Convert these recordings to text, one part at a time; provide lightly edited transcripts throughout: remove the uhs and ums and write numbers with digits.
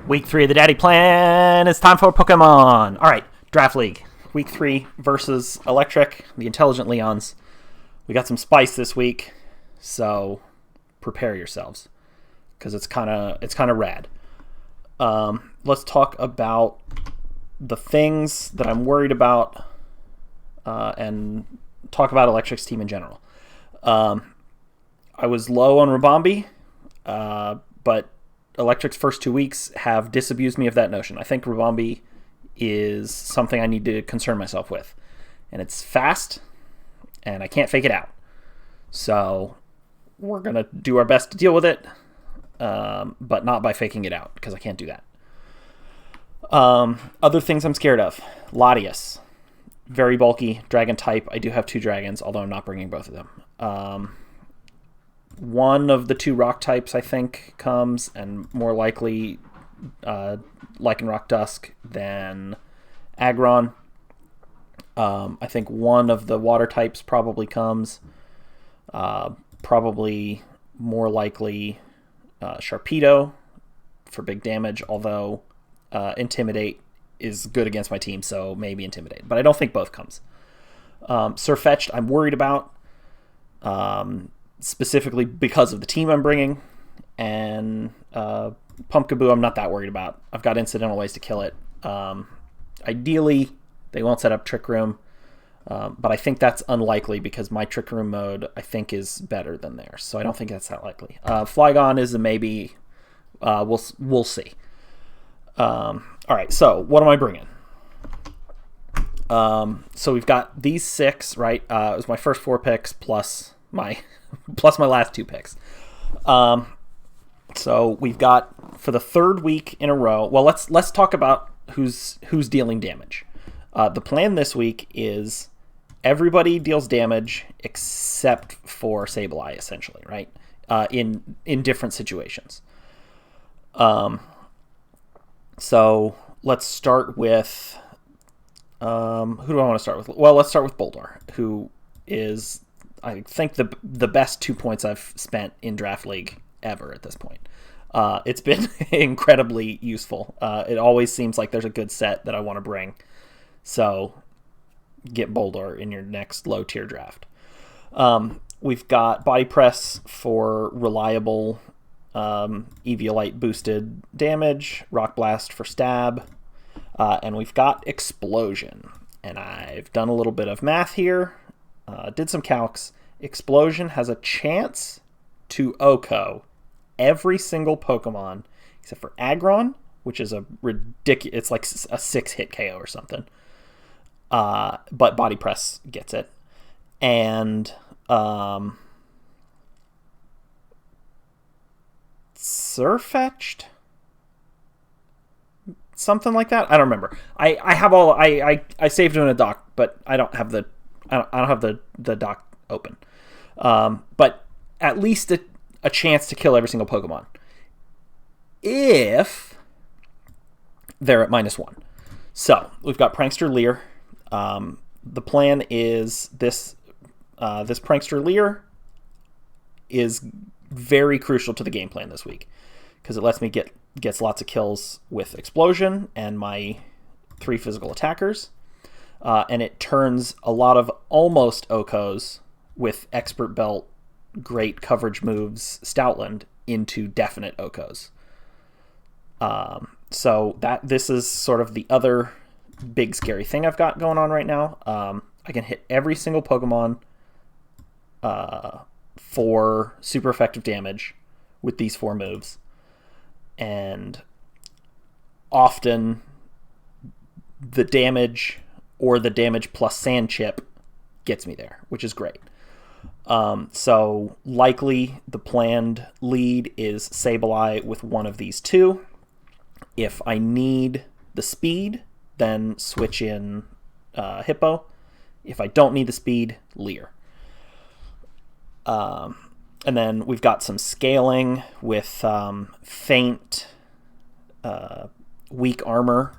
Week 3 of the Daddy Plan. It's time for Pokemon. All right, Draft League. Week 3 versus Electric, the Intelligent Leons. We got some spice this week, so prepare yourselves because it's kind of rad. Let's talk about the things that I'm worried about and talk about Electric's team in general. I was low on Rabombi, but Electric's first 2 weeks have disabused me of that notion. I think Rabombi is something I need to concern myself with. And it's fast, and I can't fake it out. So we're going to do our best to deal with it, but not by faking it out, because I can't do that. Other things I'm scared of. Latias. Very bulky, dragon type. I do have 2 dragons, although I'm not bringing both of them. One of the 2 rock types, I think, comes, and more likely Lycanroc Dusk than Aggron. I think one of the water types probably comes. Probably more likely Sharpedo for big damage, although Intimidate is good against my team, so maybe Intimidate. But I don't think both comes. Surfetch'd, I'm worried about. Specifically because of the team I'm bringing, and Pumpkaboo I'm not that worried about. I've got incidental ways to kill it. Ideally, they won't set up Trick Room, but I think that's unlikely because my Trick Room mode, I think, is better than theirs, so I don't think that's that likely. Flygon is a maybe. We'll see. All right, so what am I bringing? So we've got these 6, right? It was my first 4 picks plus my last 2 picks. So we've got for the 3rd week in a row. Well, let's talk about who's dealing damage. The plan this week is everybody deals damage except for Sableye, essentially, right? In different situations. So let's start with who do I want to start with? Well, let's start with Boldor, who is, I think, the best 2 points I've spent in Draft League ever at this point. It's been incredibly useful. It always seems like there's a good set that I want to bring. So get Boldor in your next low-tier draft. We've got Body Press for reliable Eviolite boosted damage, Rock Blast for stab, and we've got Explosion. And I've done a little bit of math here. Did some calcs. Explosion has a chance to OHKO every single Pokemon except for Aggron, which is a ridiculous. It's like a 6-hit KO or something. But Body Press gets it, and Surfetch'd, something like that. I don't remember. I have all. I saved it in a doc, but I don't have the. I don't have the doc open. But at least a chance to kill every single Pokemon if they're at -1. So we've got Prankster Leer. The plan is this Prankster Leer is very crucial to the game plan this week because it lets me gets lots of kills with Explosion and my 3 physical attackers. And it turns a lot of almost OHKOs with Expert Belt, great coverage moves, Stoutland, into definite OHKOs. So this is sort of the other big scary thing I've got going on right now. I can hit every single Pokemon for super effective damage with these 4 moves. And often the damage or the damage plus Sand Chip gets me there, which is great. So likely the planned lead is Sableye with one of these 2. If I need the speed, then switch in Hippo. If I don't need the speed, Leer. And then we've got some scaling with Feint, Weak Armor.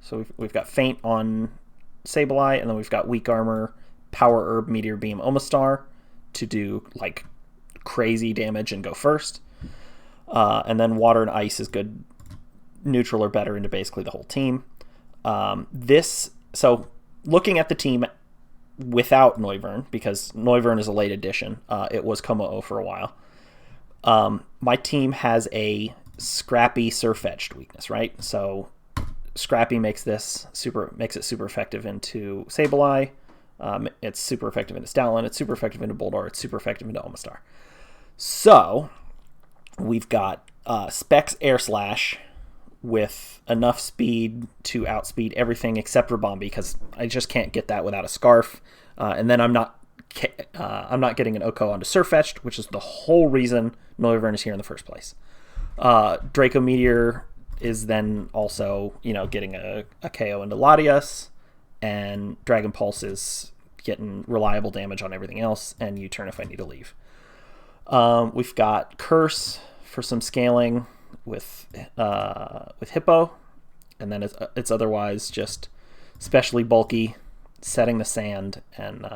So we've got Feint on Sableye, and then we've got Weak Armor, Power Herb, Meteor Beam, Omastar to do like crazy damage and go first. And then Water and Ice is good neutral or better into basically the whole team. So looking at the team without Noivern, because Noivern is a late addition, it was Komo-o for a while. My team has a Scrappy Surfetched weakness, right? So Scrappy makes it super effective into Sableye. It's super effective into Stoutland. It's super effective into Boldor. It's super effective into Omastar. So we've got Specs Air Slash with enough speed to outspeed everything except Rabombi, because I just can't get that without a Scarf. And then I'm not getting an Oko onto Surfetched, which is the whole reason Noivern is here in the first place. Draco Meteor is then also, getting a KO into Latias, and Dragon Pulse is getting reliable damage on everything else, and U-turn if I need to leave. We've got Curse for some scaling with Hippo, and then it's otherwise just specially bulky, setting the sand, and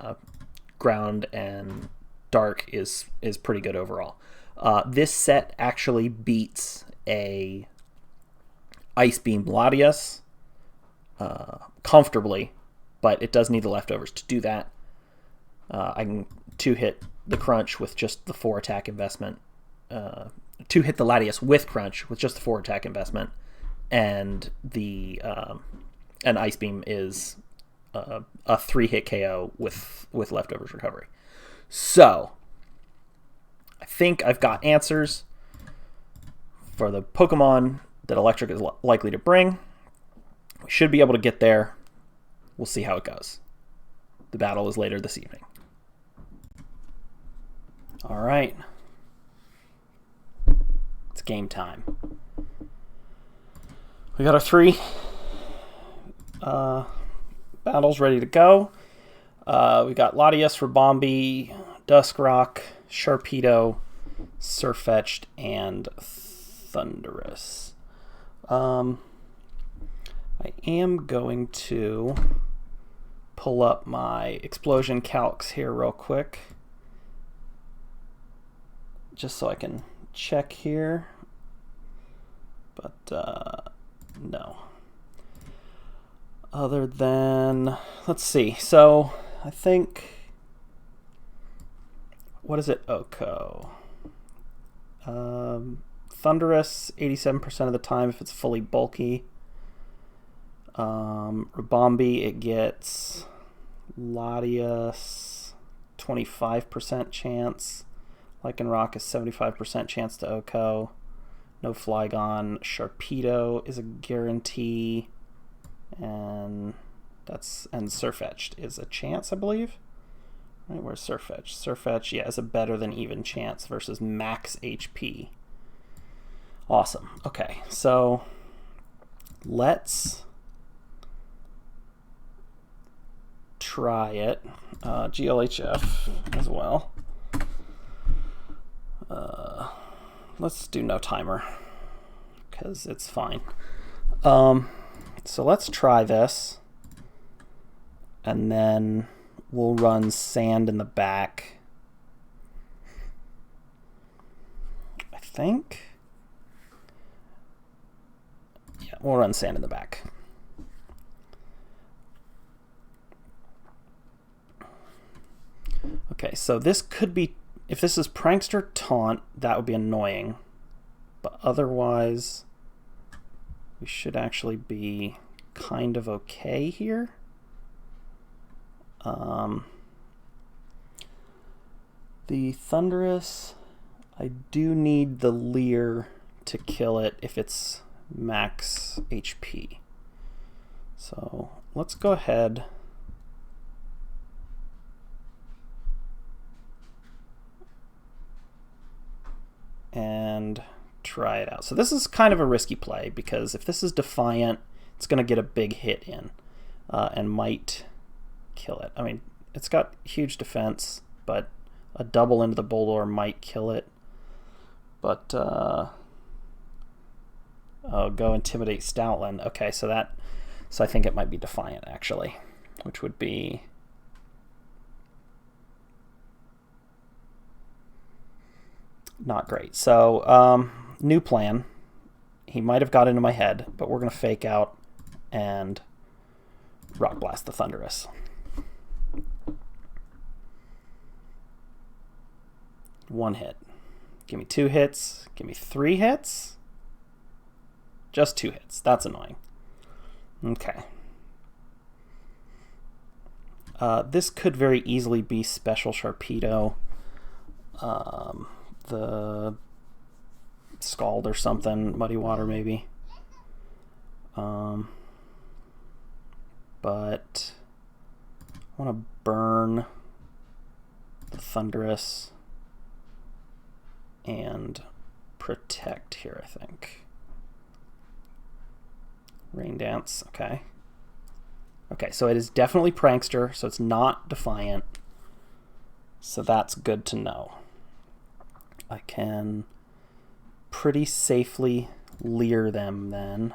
ground and dark is pretty good overall. This set actually beats a Ice Beam Latias comfortably, but it does need the leftovers to do that. I can 2-hit the Crunch with just the 4-attack investment. 2-hit the Latias with Crunch with just the 4-attack investment, and the an Ice Beam is a 3-hit KO with leftovers recovery. So I think I've got answers for the Pokemon that Electric is likely to bring. We should be able to get there. We'll see how it goes. The battle is later this evening. All right. It's game time. We got our 3 battles ready to go. We got Latias, Rabombi, Duskrock, Sharpedo, Surfetched, and Thundurus. I am going to pull up my explosion calcs here real quick, just so I can check here. But no. Other than, let's see. So I think, what is it? Oko. Thundurus 87% of the time if it's fully bulky. Rabombi, it gets Latias 25% chance. Lycanroc is 75% chance to Oko. No Flygon. Sharpedo is a guarantee. And Surfetched is a chance, I believe. Right, where's Surfetched? Surfetched, yeah, is a better than even chance versus max HP. Awesome. Okay, so let's try it. GLHF as well. Let's do no timer because it's fine. So let's try this, and then we'll run sand in the back. I think. Yeah, we'll run sand in the back. Okay, so this could be, if this is Prankster Taunt, that would be annoying. But otherwise, we should actually be kind of okay here. The Thundurus, I do need the Leer to kill it if it's max HP. So let's go ahead and try it out. So this is kind of a risky play because if this is Defiant, it's going to get a big hit in and might kill it. I mean, it's got huge defense, but a double into the Boldor might kill it. But oh, go Intimidate Stoutland. Okay, so I think it might be Defiant actually, which would be not great. So new plan He might have got into my head, but we're going to fake out and Rock Blast the Thunderous. One hit. Give me 2 hits. Give me 3 hits. Just 2 hits. That's annoying. Okay. This could very easily be Special Sharpedo. The Scald or something. Muddy Water maybe. But I want to burn the Thunderous and protect here, I think. Rain Dance, okay. Okay, so it is definitely Prankster, so it's not Defiant. So that's good to know. I can pretty safely Leer them then.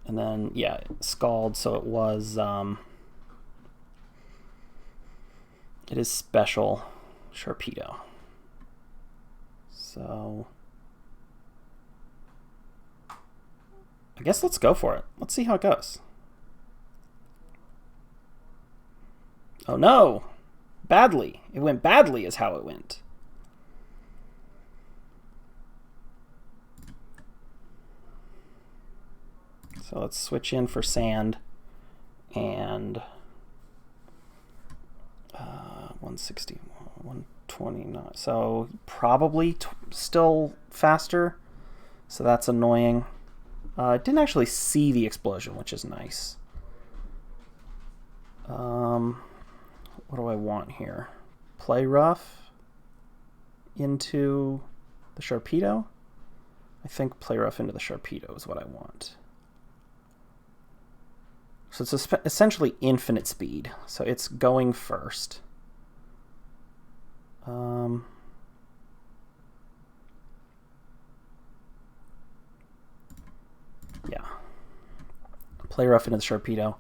And then, yeah, Scald, so it was, it is Special Sharpedo. So I guess let's go for it. Let's see how it goes. Oh no! Badly. It went badly is how it went. So let's switch in for Sand and 160, 129. So probably still faster. So that's annoying. I didn't actually see the explosion, which is nice. What do I want here? Play Rough into the Sharpedo? I think Play Rough into the Sharpedo is what I want. So it's essentially infinite speed. So it's going first. Yeah. Play Rough into the Sharpedo.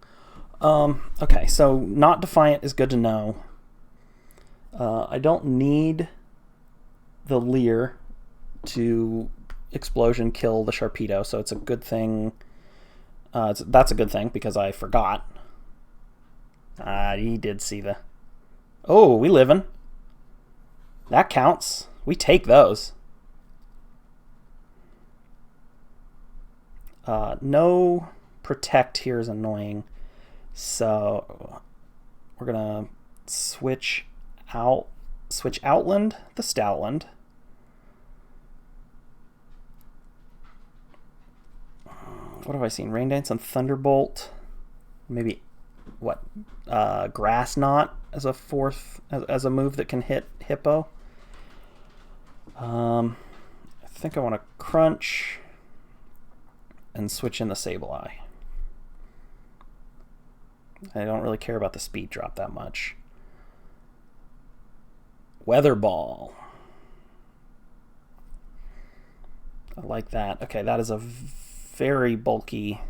Okay, so not Defiant is good to know. I don't need the Leer to Explosion kill the Sharpedo, so it's a good thing. That's a good thing because I forgot. He did see the... Oh, we living. That counts. We take those. No Protect here is annoying. So we're going to switch Outland the Stoutland. What have I seen? Rain Dance and Thunderbolt. Maybe, what? Grass Knot as a fourth, as a move that can hit Hippo. I think I want to Crunch and switch in the Sableye. I don't really care about the speed drop that much. Weather Ball. I like that. Okay, that is a very bulky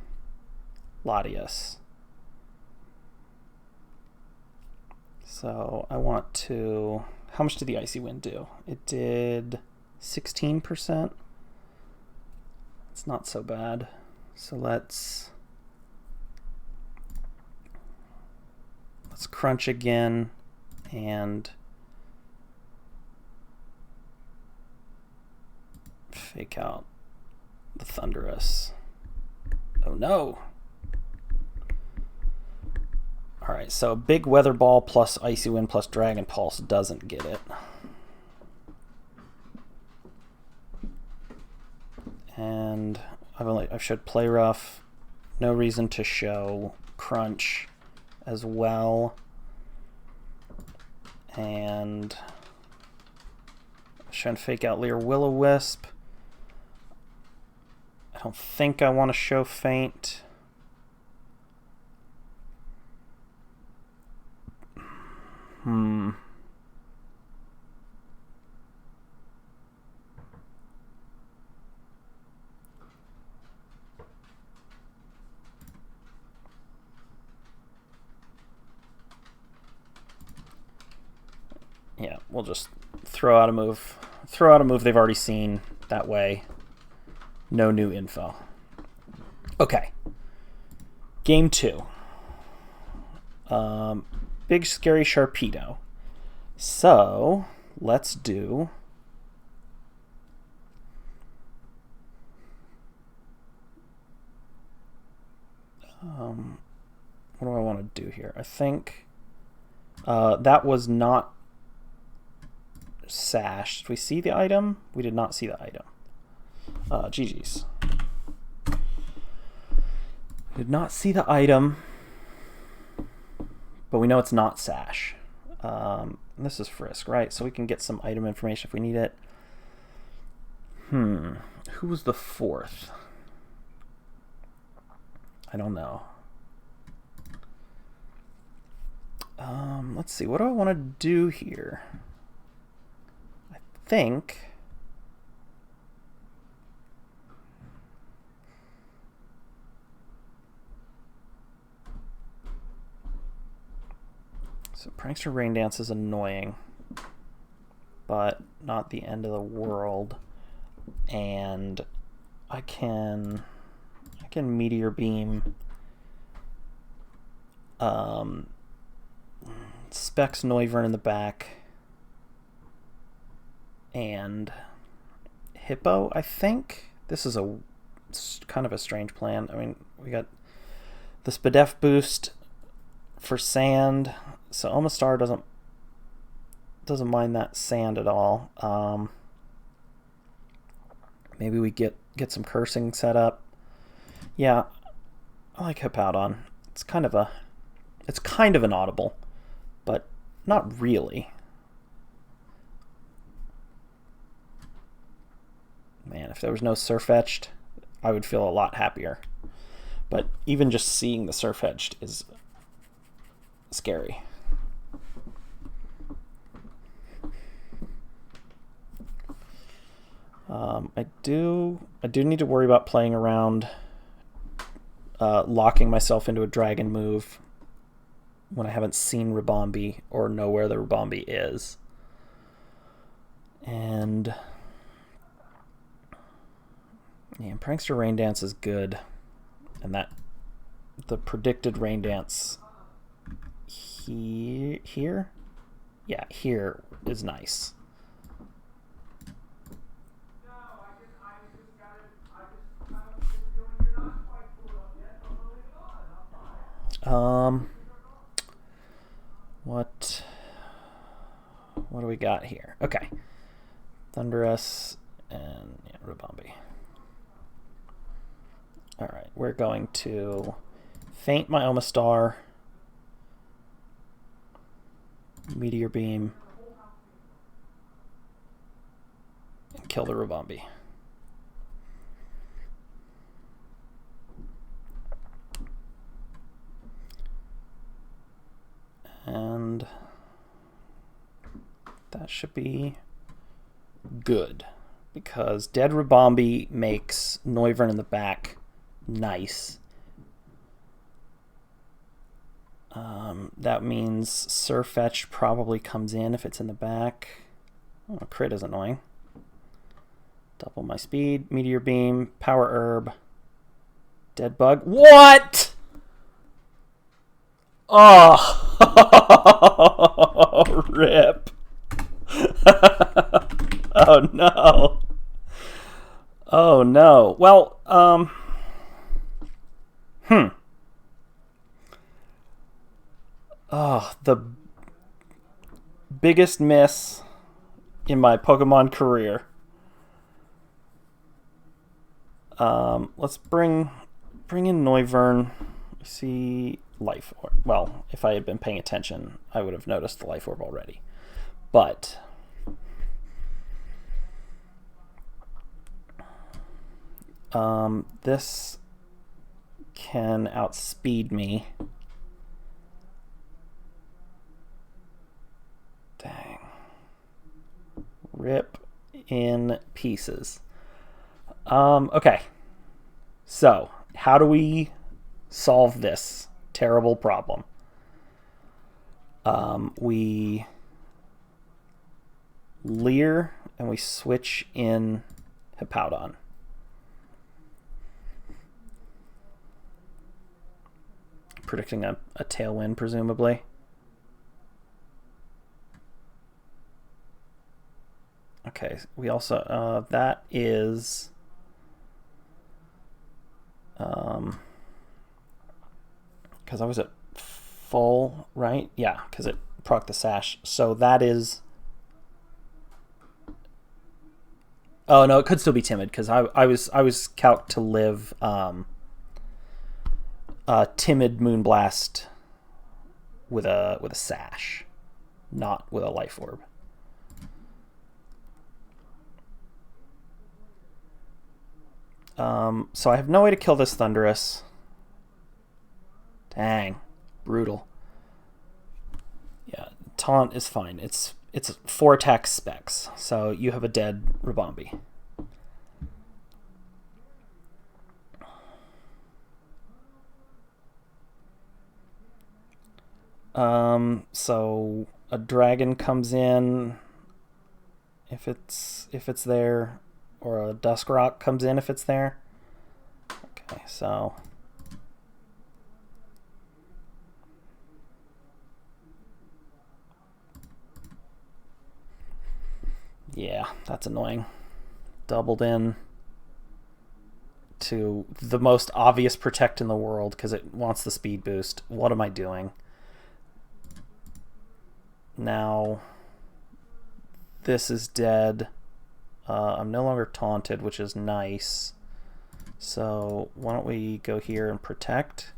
Latias. So I want to... How much did the Icy Wind do? It did 16%. It's not so bad. So let's Crunch again and fake out the Thunderous. Oh no! Alright, so big Weather Ball plus Icy Wind plus Dragon Pulse doesn't get it. And I should Play Rough. No reason to show Crunch as well. And try and fake out Leer Will-O-Wisp. I don't think I want to show Faint. Yeah, we'll just throw out a move. Throw out a move they've already seen. That way, no new info. Okay. Game 2. Big Scary Sharpedo. So, let's do... what do I want to do here? I think that was not sashed. Did we see the item? We did not see the item. GG's. Did not see the item, but we know it's not sash. This is Frisk, right? So we can get some item information if we need it. Who was the 4th? I don't know. Let's see. What do I want to do here? I think... So Prankster Rain Dance is annoying, but not the end of the world. And I can Meteor Beam Specs Noivern in the back and Hippo, I think. This is a kind of a strange plan. I mean, we got the Spadef boost for sand, so Omastar doesn't mind that sand at all. Maybe we get some cursing set up. Yeah, I like Hippowdon. It's kind of an audible, but not really. Man, if there was no Surfetched, I would feel a lot happier. But even just seeing the Surfetched is scary. I do need to worry about playing around, locking myself into a dragon move when I haven't seen Ribombee or know where the Ribombee is. And yeah, Prankster Rain Dance is good, and that the predicted Rain Dance here, yeah, here is nice. What do we got here? Okay, Thundurus and yeah, Ribombee. All right, we're going to faint my Omastar, Meteor Beam, and kill the Ribombee. And that should be good, because dead Ribombee makes Noivern in the back nice. That means Surfetched probably comes in if it's in the back. Oh, crit is annoying. Double my speed, Meteor Beam, Power Herb, Dead Bug. What? Oh, rip. Oh no. Oh no. Well, Oh, the biggest miss in my Pokemon career. Let's bring in Noivern. See Life Orb. Well, if I had been paying attention, I would have noticed the Life Orb already. But this can outspeed me. Dang. Rip in pieces. Okay. So, how do we solve this terrible problem? We Leer, and we switch in Hippowdon. Predicting a Tailwind, presumably. Okay, we also, that is, because I was at full, right? Yeah, because it proc the Sash. So that is, oh no, it could still be Timid, because I was calc to live, Timid Moonblast with a Sash, not with a Life Orb. So I have no way to kill this Thundurus. Dang, brutal. Yeah, Taunt is fine. It's 4 attack specs, so you have a dead Ribombee. So a dragon comes in if it's there, or a Duskrock comes in if it's there. Okay, so yeah, that's annoying. Doubled in to the most obvious protect in the world because it wants the speed boost. What am I doing? Now this is dead. I'm no longer taunted, which is nice. So why don't we go here and protect?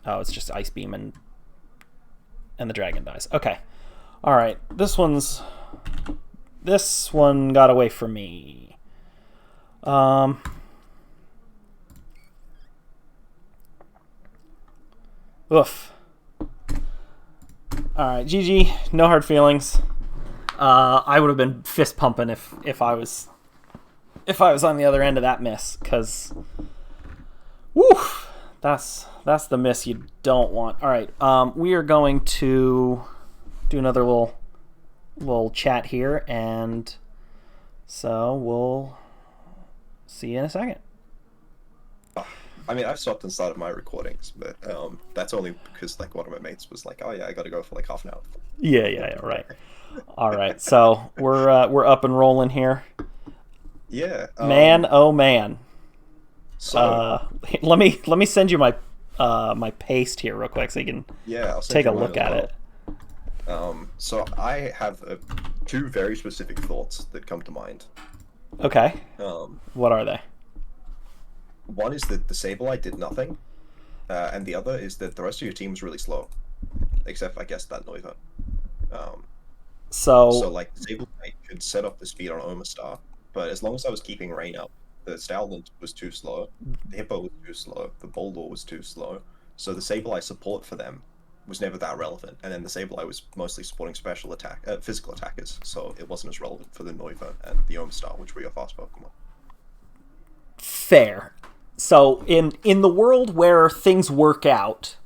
Oh, it's just Ice Beam and the dragon dies. Okay. All right. This one got away from me. Oof. All right, GG. No hard feelings. I would have been fist pumping if I was on the other end of that miss, because woo, that's the miss you don't want. All right, we are going to do another little chat here, and so we'll see you in a second. I mean, I've stopped and started my recordings, but that's only because like one of my mates was like, "Oh yeah, I got to go for like half an hour." Yeah, right. All right, so we're up and rolling here. Yeah. Man, oh man. So let me send you my my paste here real quick so you can I'll take a look at it. So I have two very specific thoughts that come to mind. Okay. What are they? One is that the Sableye did nothing, and the other is that the rest of your team was really slow, except I guess that Noiva. So like Sableye could set up the speed on Omastar, but as long as I was keeping rain up, the Stoutland was too slow, the Hippo was too slow, the Boldor was too slow, so the Sableye support for them was never that relevant, and then the Sableye was mostly supporting physical attackers, so it wasn't as relevant for the Noiva and the Omastar, which were your fast Pokemon. Fair. So in the world where things work out,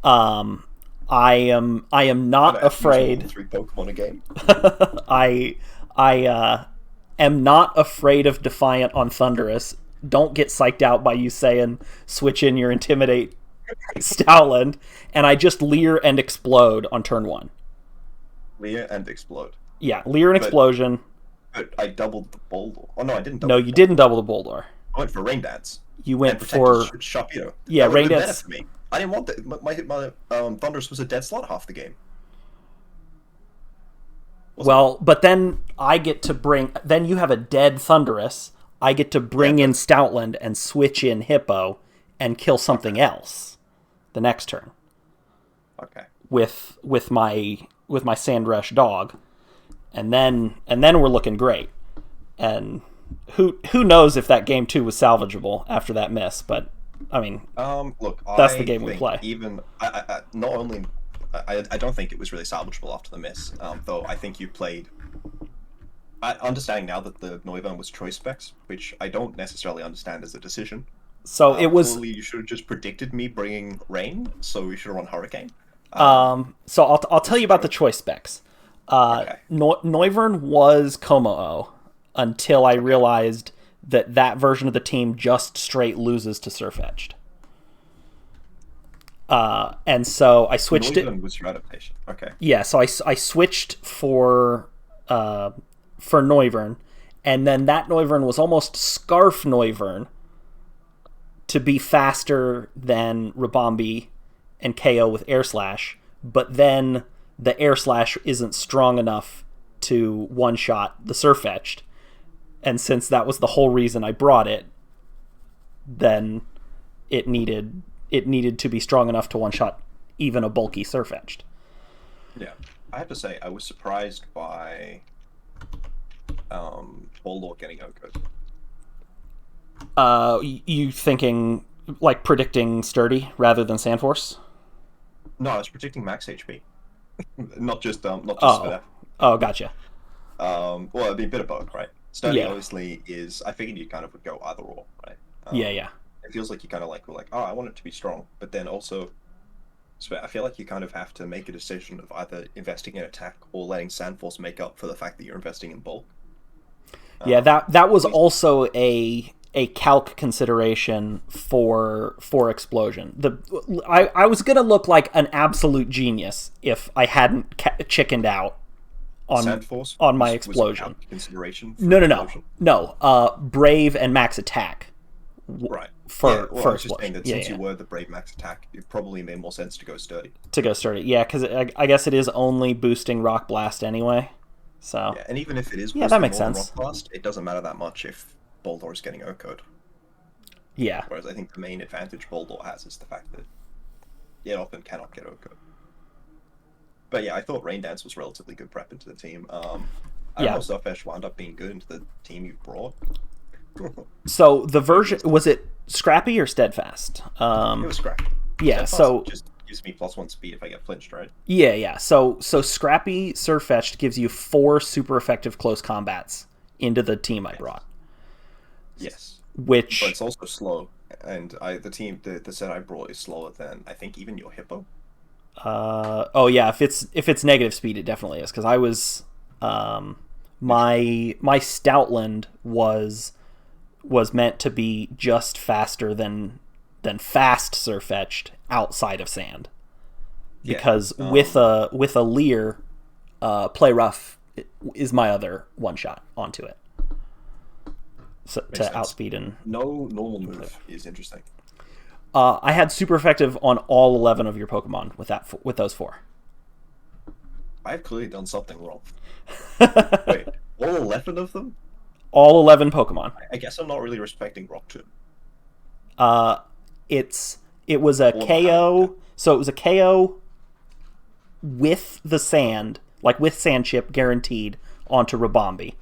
I am not afraid. 3 Pokemon a game. I am not afraid of Defiant on Thundurus. Don't get psyched out by you saying switch in your Intimidate Stoutland, and I just Leer and Explode on turn 1. Leer and Explode. Yeah, Leer and Explosion. But I doubled the Boldor. Oh no, I didn't. No, you didn't double the Boldor. I went for Rain Dance. You went for Sharpedo. Yeah, Rain Dance. For me. I didn't want that. My Thundurus was a dead slot half the game. Well, but then I get to bring. Then you have a dead Thundurus. I get to bring in Stoutland and switch in Hippo and kill something else the next turn. Okay. With my Sandrush dog, and then we're looking great. And who knows if that game 2 was salvageable after that miss? But I mean, look, that's the game we play. Even I not only I don't think it was really salvageable after the miss. Though I think you played. Understanding now that the Noiva was choice specs, which I don't necessarily understand as a decision. So it was. Clearly you should have just predicted me bringing rain, so we should have run hurricane. So I'll tell you about the choice specs. Okay. Noivern was Komo-O until I realized that version of the team just straight loses to Surfetched. And so I switched it. Was your adaptation. Okay. Yeah, so I switched for Noivern, and then that Noivern was almost Scarf Noivern to be faster than Rabombi and KO with Air Slash, but then the Air Slash isn't strong enough to one-shot the Surfetched, and since that was the whole reason I brought it, then it needed to be strong enough to one-shot even a bulky Surfetched. Yeah. I have to say, I was surprised by Boldor getting OHKO'd. You thinking, like, predicting Sturdy rather than Sandforce? No, I was predicting max HP. not just Oh. Svedef. Oh, gotcha. Well, it'd be a bit of both, right? Sturdy Yeah. obviously is. I figured you kind of would go either or, right? Yeah. It feels like you kind of were like, oh, I want it to be strong, but then also, I feel like you kind of have to make a decision of either investing in attack or letting Sandforce make up for the fact that you're investing in bulk. Yeah, that was also a calc consideration for Explosion. I was gonna look like an absolute genius if I hadn't chickened out on Sandforce on my was Explosion. Consideration. For No. Explosion? No. Brave and max attack. Right. For I was just Explosion. saying that since you were the Brave max attack, it probably made more sense to go Sturdy. Yeah, because I guess it is only boosting Rock Blast anyway. So Yeah, and even if it is that makes more than sense. Rock Blast, it doesn't matter that much if Boldor is getting OHKO'd. Yeah. Whereas I think the main advantage Boldor has is the fact that it often cannot get OHKO'd. But yeah, I thought Rain Dance was relatively good prep into the team. I don't know if Surfetched wound up being good into the team you brought. So the version, was it Scrappy or Steadfast? It was Scrappy. Yeah, Steadfast so just gives me +1 speed if I get flinched, right? Yeah. So Scrappy Surfetched gives you 4 super effective close combats into the team I brought. Yes. Which, but it's also slow, and the set I brought is slower than I think even your Hippo. oh yeah, if it's negative speed, it definitely is, because I was my Stoutland was meant to be just faster than fast Surfetched outside of sand, because with a Leer, Play Rough is my other one shot onto it, so, to outspeed and no normal move is interesting. I had super effective on all 11 of your Pokemon with those 4. I've clearly done something wrong. Wait, all 11 of them? All 11 Pokemon. I guess I'm not really respecting Rock Tomb. It was a KO. So it was a KO with the sand, like with Sand Chip guaranteed onto Rabombi.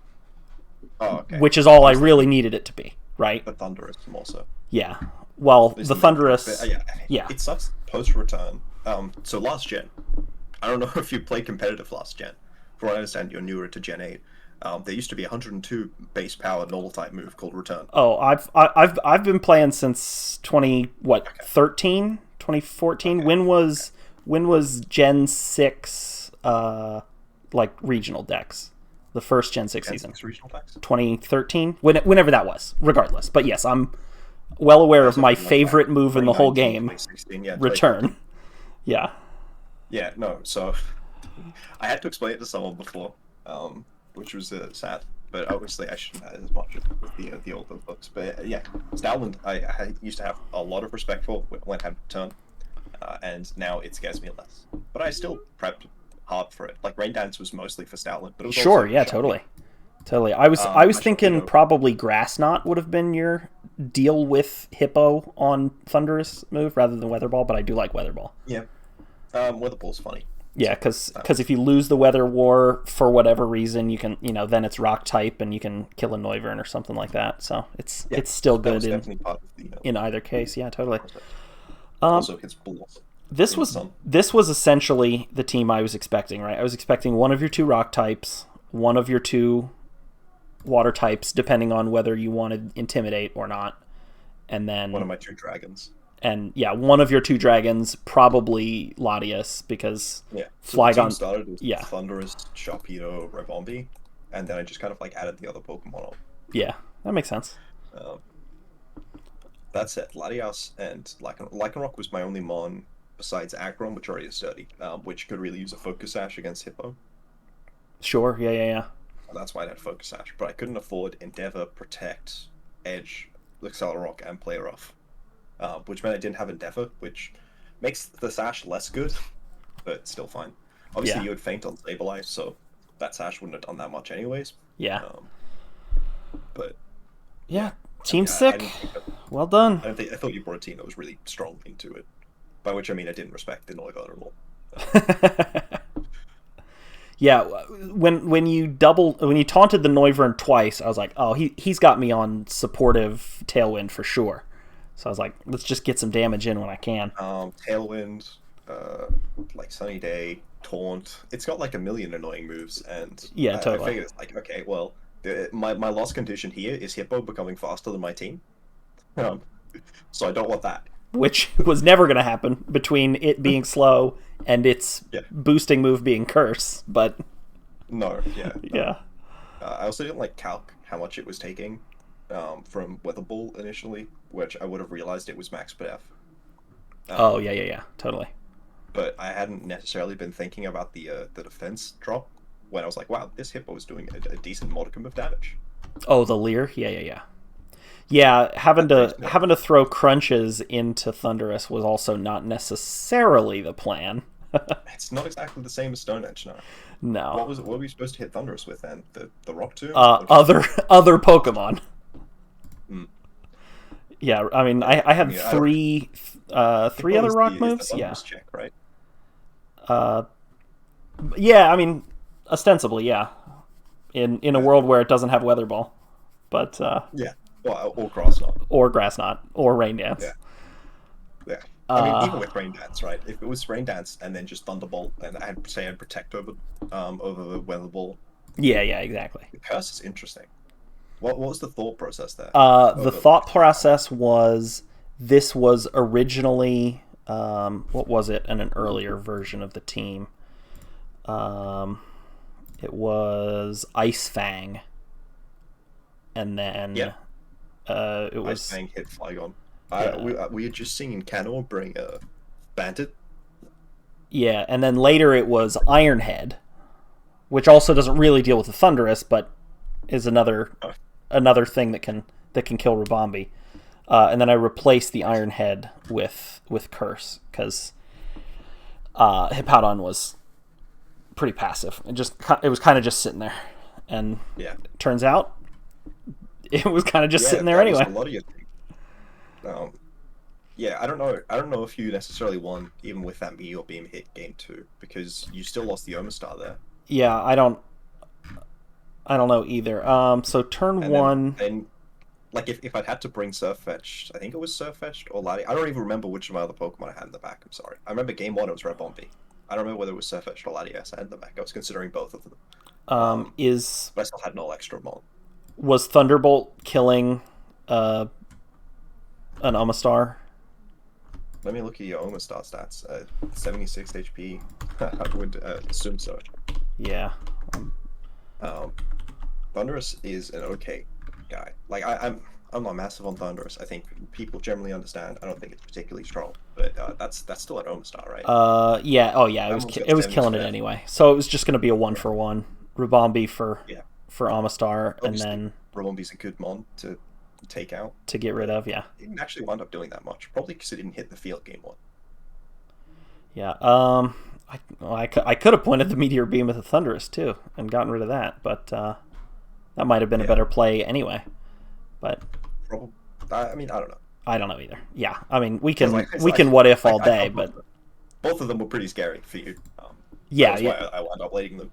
Oh, okay. Which is all I really needed it to be, right? But Thunderous more so. Yeah. Well, the Thunderous. Yeah. It sucks post return. So last gen, I don't know if you played competitive last gen. From what I understand, you're newer to Gen 8. There used to be a 102 base power normal type move called Return. Oh, I've been playing since 2014. Okay. When was Gen 6 like regional decks? The first Gen 6 season. 6 regional decks? 2013. Whenever that was. Regardless, but yes, I'm well aware of my favorite move in the whole game. Return. Yeah. Yeah, no, so I had to explain it to someone before, which was sad. But obviously, I shouldn't have as much with the older books. But yeah, Stoutland, I used to have a lot of respect for when it had Return, and now it scares me less. But I still prepped hard for it. Like Rain Dance was mostly for Stoutland, but it was sure, also yeah, totally. I was thinking probably Grass Knot would have been your deal with Hippo on Thunderous move rather than Weather Ball, but I do like Weather Ball. Yeah, Weather Ball's funny. Yeah, because if you lose the Weather War for whatever reason, you can then it's Rock type and you can kill a Noivern or something like that. So it's still good in either case. Yeah, totally. Also, it's balls. This was essentially the team I was expecting, right? I was expecting one of your 2 Rock types, one of your 2 Water types, depending on whether you wanted Intimidate or not, and then one of my 2 dragons. And yeah, one of your two dragons, probably Latias, because Yeah. So the team Flygon. started with Yeah, Thunderous, Sharpedo, Revombi, and then I just kind of like added the other Pokemon on. yeah, that makes sense. Um, that said, Latias and Lycanroc was my only Mon besides Aggron, which already is sturdy, which could really use a Focus Sash against Hippo. Sure, yeah, yeah, yeah. That's why I had Focus Sash, but I couldn't afford Endeavor, Protect, Edge, Accelerock, and Play Rough, which meant I didn't have Endeavor, which makes the Sash less good, but still fine. Obviously, Yeah. you would faint on Sableye, so that Sash wouldn't have done that much anyways. Yeah. But Yeah. yeah, I Team mean, I sick. didn't think that, Well done. I thought you brought a team that was really strong into it. By which I mean I didn't respect the Noivern at all. Yeah, when you taunted the Noivern twice, I was like, oh, he's got me on supportive Tailwind for sure. So I was like, let's just get some damage in when I can. Tailwind, like Sunny Day, Taunt. It's got like a million annoying moves, and Yeah, I totally. figured it's like, okay, well, my lost condition here is Hippo becoming faster than my team. Um, so I don't want that. Which was never going to happen between it being slow and its Yeah. boosting move being Curse. But No, yeah. yeah, I also didn't like calc how much it was taking from Weather Ball initially, which I would have realized it was max PF. oh yeah, yeah, yeah, totally. But I hadn't necessarily been thinking about the defense drop when I was like, wow, this Hippo is doing a decent modicum of damage. Oh, the Leer, yeah, yeah, yeah. Yeah, having to throw crunches into Thunderous was also not necessarily the plan. It's not exactly the same as Stone Edge, no. No. What were we supposed to hit Thunderous with then? The Rock Tomb? Other Pokemon. Hmm. Yeah, I mean, I had Yeah, three Hippo other is rock the moves. Yeah, Thunderous check, right? yeah. I mean, ostensibly, yeah. In a world where it doesn't have Weather Ball, but Yeah. Well, or Grass Knot. or Grass Knot or Rain Dance. Yeah. Yeah. I mean, even with Rain Dance, right? If it was Rain Dance and then just Thunderbolt, and I had say I'd protect over the Weather Ball. Yeah, yeah, exactly. The curse is interesting. What was the thought process there? The thought process was this was originally what was it in an earlier version of the team? It was Ice Fang, and then Yeah. it was Ice Fang hit Flygon. Yeah. We had just seen Cano bring Bandit. yeah, and then later it was Ironhead, which also doesn't really deal with the Thunderous, but is another thing that can kill Rubombi. And then I replaced the Ironhead with Curse because Hippowdon was pretty passive. It was kind of just sitting there, and Yeah. turns out it was kind of just Yeah, sitting there that was anyway. a lot of your thing. Yeah, I don't know. I don't know if you necessarily won even with that Meteor Beam hit game 2 because you still lost the Omastar there. Yeah, I don't know either. So turn And one. then like if I'd had to bring Surfetched, I think it was Surfetched or Lati. I don't even remember which of my other Pokemon I had in the back. I'm sorry. I remember game 1 it was Rebombi. I don't remember whether it was Surfetched or Latias I had in the back. I was considering both of them. But I still had no extra Mon. Was Thunderbolt killing an Omastar? Let me look at your Omastar stats. 76 HP. I would assume so. Yeah. Thunderous is an okay guy. Like I'm not massive on Thunderous. I think people generally understand. I don't think it's particularly strong, but that's still an Omastar, right? Yeah. Oh, yeah. That one's got It was 70 killing it stat. anyway. So it was just going to be a 1-for-1 Rubombi for Yeah. Omastar, and Obviously, then Rubombi's a good mon to take out. to get rid of. Yeah. It didn't actually wind up doing that much, probably because it didn't hit the field game 1. Yeah. I could have pointed the Meteor Beam at the Thunderous too and gotten rid of that, but that might have been a better play anyway. But Probably. I mean, I don't know. I don't know either. Yeah. I mean, we can It's we like- can what if all I day, thought but both of them were pretty scary for you. yeah, That's yeah, why I wound up leading them.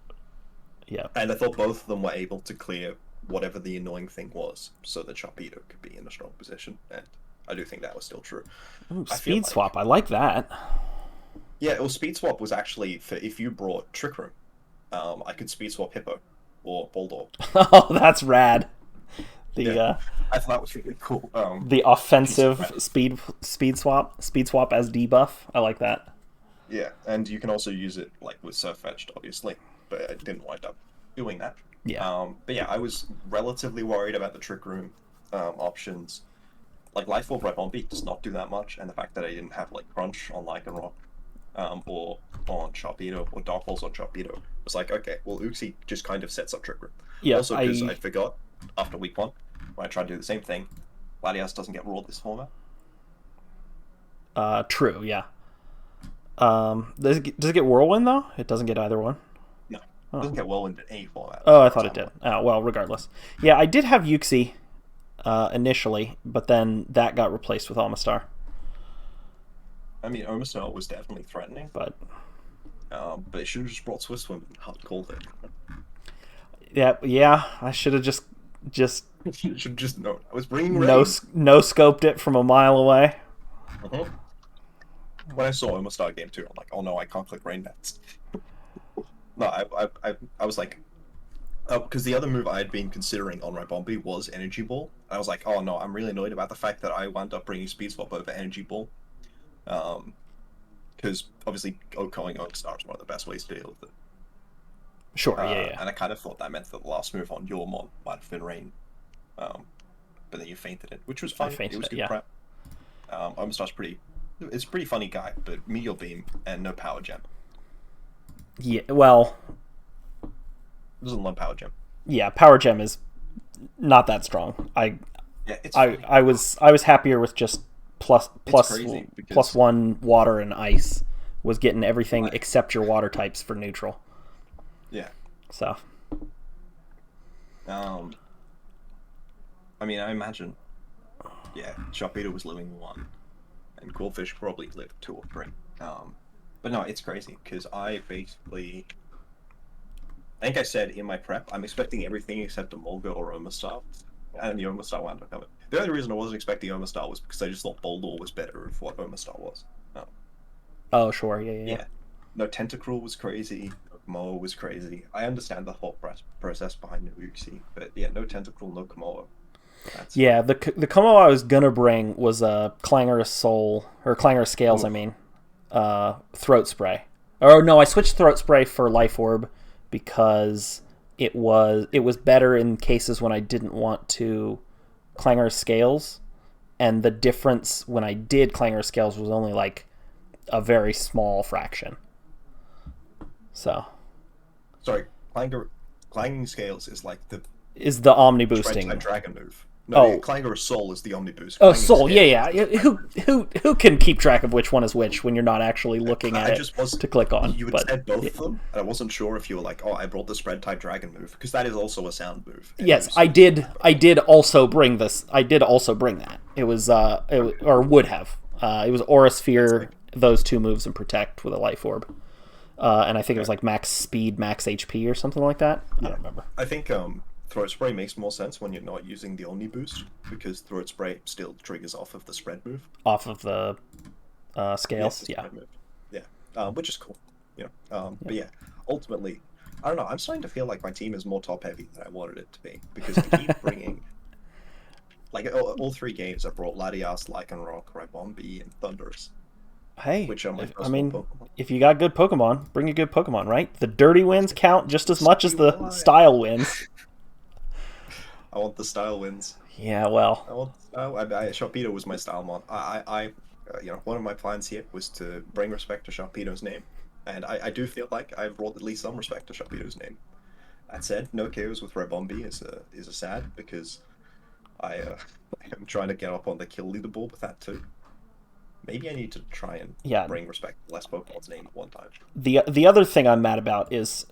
yeah. And I thought both of them were able to clear whatever the annoying thing was, so that Sharpedo could be in a strong position. And I do think that was still true. Ooh, I feel speed like- swap. I like that. Yeah, well, Speed Swap was actually for if you brought Trick Room, I could Speed Swap Hippo or Bulldog. Oh, that's rad. The Yeah. I thought that was really cool. The offensive speed swap as debuff. I like that. Yeah, and you can also use it like with Surf Fetched, obviously, but I didn't wind up doing that. Yeah. But yeah, I was relatively worried about the Trick Room options. Like Life Orb Rebombi does not do that much, and the fact that I didn't have like Crunch on Lycanroc, or on Sharpedo, or Dark Pulse on Sharpedo, was like, okay, well, Uxie just kind of sets up Trick Room. Yeah. Also, because I forgot after week 1, when I tried to do the same thing, Latias doesn't get Roared this format. True. Yeah. Does it get Whirlwind though? It doesn't get either one. No, it doesn't get Whirlwind in any format. Oh, I thought it did. Oh, well, regardless. Yeah, I did have Uxie initially, but then that got replaced with Omastar. I mean, Omastar was definitely threatening, but it should have just brought Swiss Swim and hard called it. Yeah, I should have just you should just know. I was bringing rain. No scoped it from a mile away. When I saw Omastar game 2, I'm like, oh no, I can't click Rain Dance. No, I was like, because the other move I had been considering on Ribombi was Energy Ball. I was like, oh no, I'm really annoyed about the fact that I wound up bringing Speed Swap over Energy Ball. Because obviously going Omastar is one of the best ways to deal with it. Sure, yeah. And I kind of thought that meant that the last move on your Mon might have been Rain. But then you fainted it, which was fine. It was good prep. Omastar's it's a pretty funny guy, but Meteor Beam and no Power Gem. Yeah, well, Doesn't love Power Gem. Yeah, Power Gem is not that strong. I was happier with just plus 1 water and ice. Was getting everything except your water types for neutral. Yeah. So. I mean, I imagine. Yeah, Sharpedo was living 1, and Goldfish probably lived 2 or 3. But no, it's crazy because I think I said in my prep, I'm expecting everything except a Molga or Omastar, and the Omastar wound up coming. The only reason I wasn't expecting Omastar was because I just thought Boldor was better of what Omastar was. Oh, sure, yeah. No, Tentacruel was crazy. Komoa was crazy. I understand the whole process behind Uxie, but yeah, no Tentacruel, no Komoa. The Komoa I was gonna bring was a Clangorous Soul, or Clangorous Scales, I mean. Throat Spray. Or no, I switched Throat Spray for Life Orb because it was better in cases when I didn't want to Clangorous Scales, and the difference when I did Clangorous Scales was only like a very small fraction. So. Sorry, Clanging Scales is like the Omni boosting dragon move. No, Clangorous Soul is the Omni boost. Oh, Soul, yeah. Who can keep track of which one is which when you're not actually looking at it to click on? You had said both of them, and I wasn't sure if you were like, oh, I brought the spread type dragon move, because that is also a sound move. Yes, I did also bring this. I did also bring that. It was or would have. It was Aura Sphere, those 2 moves, and Protect with a Life Orb. And I think it was like max speed, max HP, or something like that. I don't remember. I think Throat Spray makes more sense when you're not using the Omni boost, because Throat Spray still triggers off of the spread move. Off of the scales, which is cool. But yeah, ultimately, I don't know. I'm starting to feel like my team is more top heavy than I wanted it to be, because I keep bringing like all 3 games I brought Latias, Lycanroc, Ribombi, and Thundurus. Hey, which are my Pokemon. If you got good Pokemon, bring a good Pokemon, right? The dirty wins count just as much as the style wins. I want the style wins. Yeah, well. I want Sharpedo was my style mon. One of my plans here was to bring respect to Sharpedo's name, and I do feel like I've brought at least some respect to Sharpedo's name. That said, no KOs with Ribombi is a sad, because I am trying to get up on the kill leaderboard with that too. Maybe I need to try and bring respect to less Pokemon's name at one time. The other thing I'm mad about is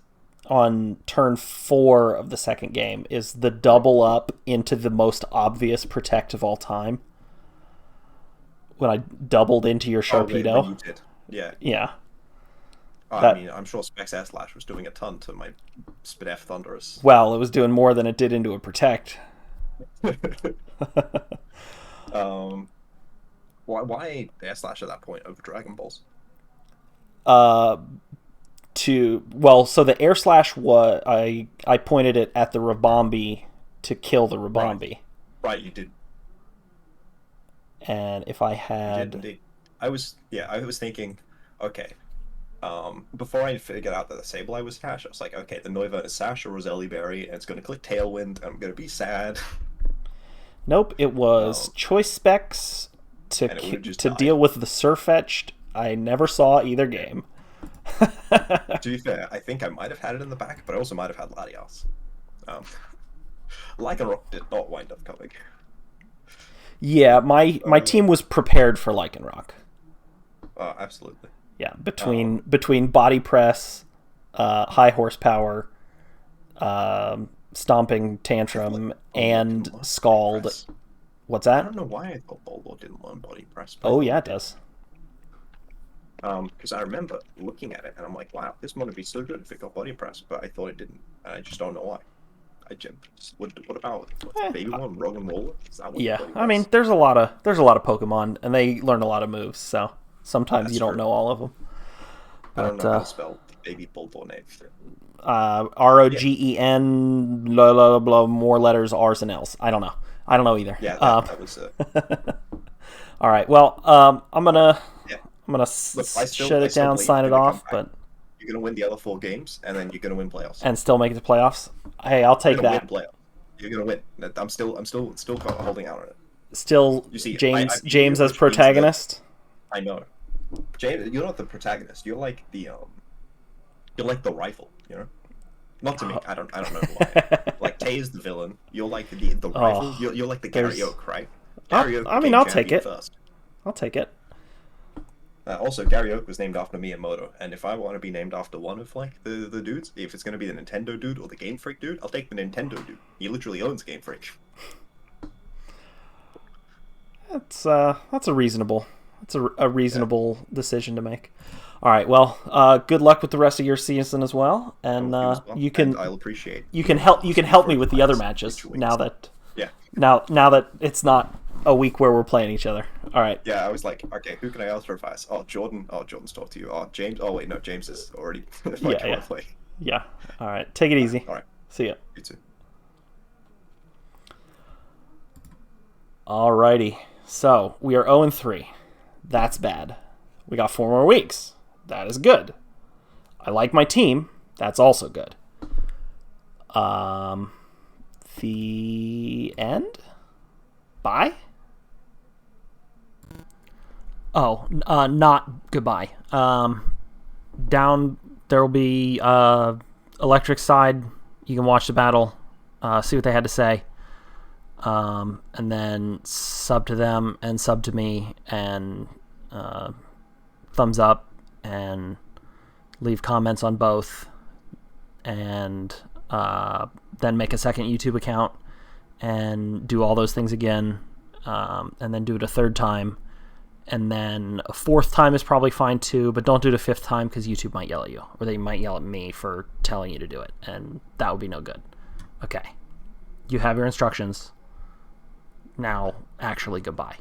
on turn 4 of the second game is the double up into the most obvious Protect of all time. When I doubled into your Sharpedo. Oh, you did. Yeah. Yeah. I mean, I'm sure Specs Air Slash was doing a ton to my Spidef Thundurus. Well, it was doing more than it did into a Protect. Why Air Slash at that point over Dragon Balls? So the Air Slash I pointed it at the Ribombi to kill the Ribombi. Right, you did And if I You did had... indeed. I was thinking, okay, before I figured out that the Sableye was Sash, I was like, okay, the Noivern is Sash or Roselli Berry, and it's going to click Tailwind, and I'm going to be sad. Nope, it was Um, choice specs to and it would have just to died. deal with the Surfetched. I never saw either Yeah. game. To be fair, I think I might have had it in the back, but I also might have had Latias. Um, Lycanroc did not wind up coming. Yeah, my team was prepared for Lycanroc. Absolutely. Yeah, between body press, high horsepower, stomping tantrum, and scald. What's I that? don't know why I thought Bulldog didn't learn body press, but I Oh thought yeah, it it did. does. Because I remember looking at it and I'm like, wow, this one would be so good if it got body press, but I thought it didn't, and I just don't know why. What about Baby One, Rug and Roller? Is that one Yeah, body I mean, press? there's a lot of Pokemon, and they learn a lot of moves, so sometimes That's you don't true. know all of them. I don't But know how to spell Baby Bulldog name. Yeah, Rogen, blah, blah, blah, more letters, R's and L's. I don't know. I don't know either. yeah, that was All right. Well, yeah. I'm gonna Look, shut I it still down, believe sign you're it gonna come off, back. but You're gonna win the other 4 games, and then you're gonna win playoffs. and still make it to playoffs. Hey, I'll You're take gonna win that. playoffs. You're gonna win. I'm still holding out on it. Still, You see, I James beat you, as which means that protagonist. I know. James, you're not the protagonist. You're like the rifle. Not to me. I don't know why. Like Tay is the villain. You're like the rival. Oh, You're like the Gary there's. Oak, right? Gary Oak I mean, became I'll take champion it. first. I'll take it. Also, Gary Oak was named after Miyamoto, and if I want to be named after one of like the dudes, if it's gonna be the Nintendo dude or the Game Freak dude, I'll take the Nintendo dude. He literally owns Game Freak. That's a reasonable. a Yeah. reasonable decision to make. All right. Well, good luck with the rest of your season as well, and You as well, you and can I'll appreciate help me with the other friends matches future now weeks. that Yeah. it's not a week where we're playing each other. All right. Yeah, I was like, okay, who can I ask for advice? Oh, Jordan. Oh, Jordan's talked to you. Oh, James. Oh, wait, no, James is already like, Yeah. want Yeah. to play. Yeah. All right. Take it easy. All right, See ya. you too. Alrighty. So we are 0-3. That's bad. We got 4 more weeks. That is good. I like my team. That's also good. The end? Bye? Oh, not goodbye. Down there will be electric side. You can watch the battle, see what they had to say, and then sub to them and sub to me, and thumbs up, and leave comments on both, and then make a second YouTube account and do all those things again, and then do it a third time. And then a fourth time is probably fine too, but don't do it a fifth time because YouTube might yell at you, or they might yell at me for telling you to do it, and that would be no good. Okay. You have your instructions. Now, actually, goodbye.